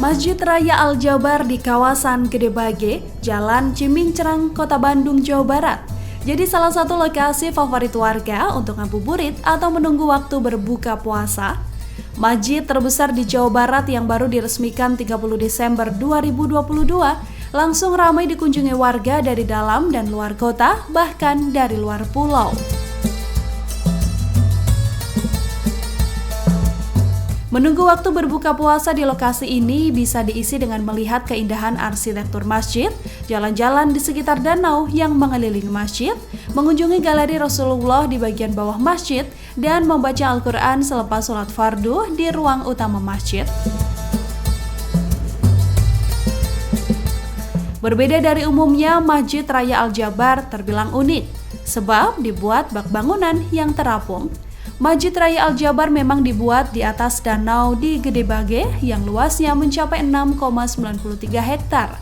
Masjid Raya Al-Jabar di kawasan Gede Bage, Jalan Cimincrang, Kota Bandung, Jawa Barat. Jadi salah satu lokasi favorit warga untuk ngabuburit atau menunggu waktu berbuka puasa. Masjid terbesar di Jawa Barat yang baru diresmikan 30 Desember 2022 langsung ramai dikunjungi warga dari dalam dan luar kota, bahkan dari luar pulau. Menunggu waktu berbuka puasa di lokasi ini bisa diisi dengan melihat keindahan arsitektur masjid, jalan-jalan di sekitar danau yang mengelilingi masjid, mengunjungi galeri Rasulullah di bagian bawah masjid, dan membaca Al-Quran selepas sholat fardu di ruang utama masjid. Berbeda dari umumnya, Masjid Raya Al-Jabar terbilang unik, sebab dibuat bak bangunan yang terapung. Masjid Raya Al-Jabar memang dibuat di atas danau di Gede Bage yang luasnya mencapai 6,93 hektar.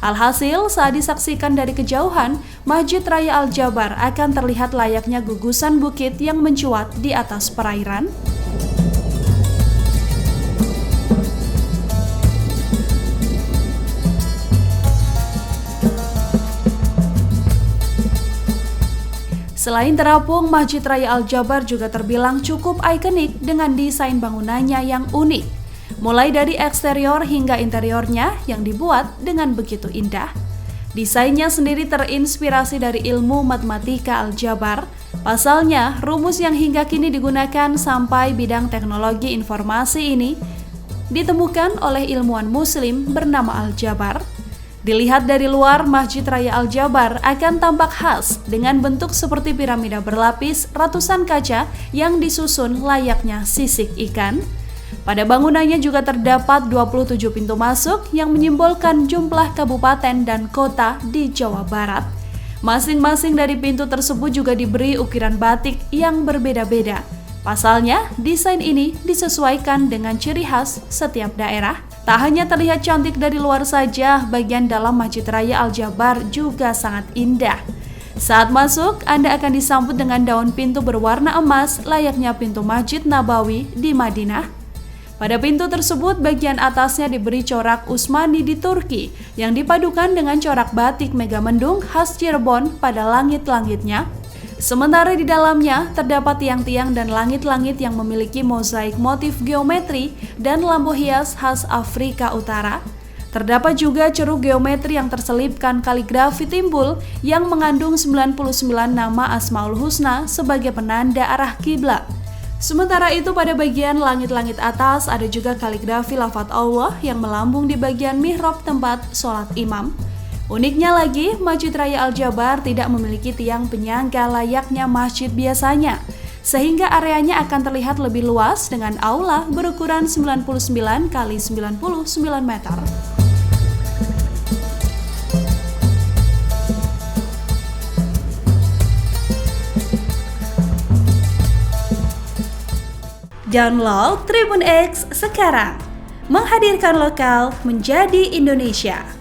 Alhasil, saat disaksikan dari kejauhan, Masjid Raya Al-Jabar akan terlihat layaknya gugusan bukit yang mencuat di atas perairan. Selain terapung, Masjid Raya Al-Jabar juga terbilang cukup ikonik dengan desain bangunannya yang unik. Mulai dari eksterior hingga interiornya yang dibuat dengan begitu indah. Desainnya sendiri terinspirasi dari ilmu matematika Al-Jabar. Pasalnya, rumus yang hingga kini digunakan sampai bidang teknologi informasi ini ditemukan oleh ilmuwan muslim bernama Al-Jabar. Dilihat dari luar, Masjid Raya Al-Jabar akan tampak khas dengan bentuk seperti piramida berlapis ratusan kaca yang disusun layaknya sisik ikan. Pada bangunannya juga terdapat 27 pintu masuk yang menyimbolkan jumlah kabupaten dan kota di Jawa Barat. Masing-masing dari pintu tersebut juga diberi ukiran batik yang berbeda-beda. Pasalnya, desain ini disesuaikan dengan ciri khas setiap daerah. Tak hanya terlihat cantik dari luar saja, bagian dalam Masjid Raya Al-Jabar juga sangat indah. Saat masuk, Anda akan disambut dengan daun pintu berwarna emas layaknya pintu Masjid Nabawi di Madinah. Pada pintu tersebut, bagian atasnya diberi corak Utsmani di Turki yang dipadukan dengan corak batik Megamendung khas Cirebon pada langit-langitnya. Sementara di dalamnya terdapat tiang-tiang dan langit-langit yang memiliki mozaik motif geometri dan lampu hias khas Afrika Utara. Terdapat juga ceruk geometri yang terselipkan kaligrafi timbul yang mengandung 99 nama Asmaul Husna sebagai penanda arah kiblat. Sementara itu pada bagian langit-langit atas ada juga kaligrafi lafaz Allah yang melambung di bagian mihrab tempat sholat imam. Uniknya lagi, Masjid Raya Al-Jabar tidak memiliki tiang penyangga layaknya masjid biasanya, sehingga areanya akan terlihat lebih luas dengan aula berukuran 99 x 99 meter. Download Tribun X sekarang, menghadirkan lokal menjadi Indonesia.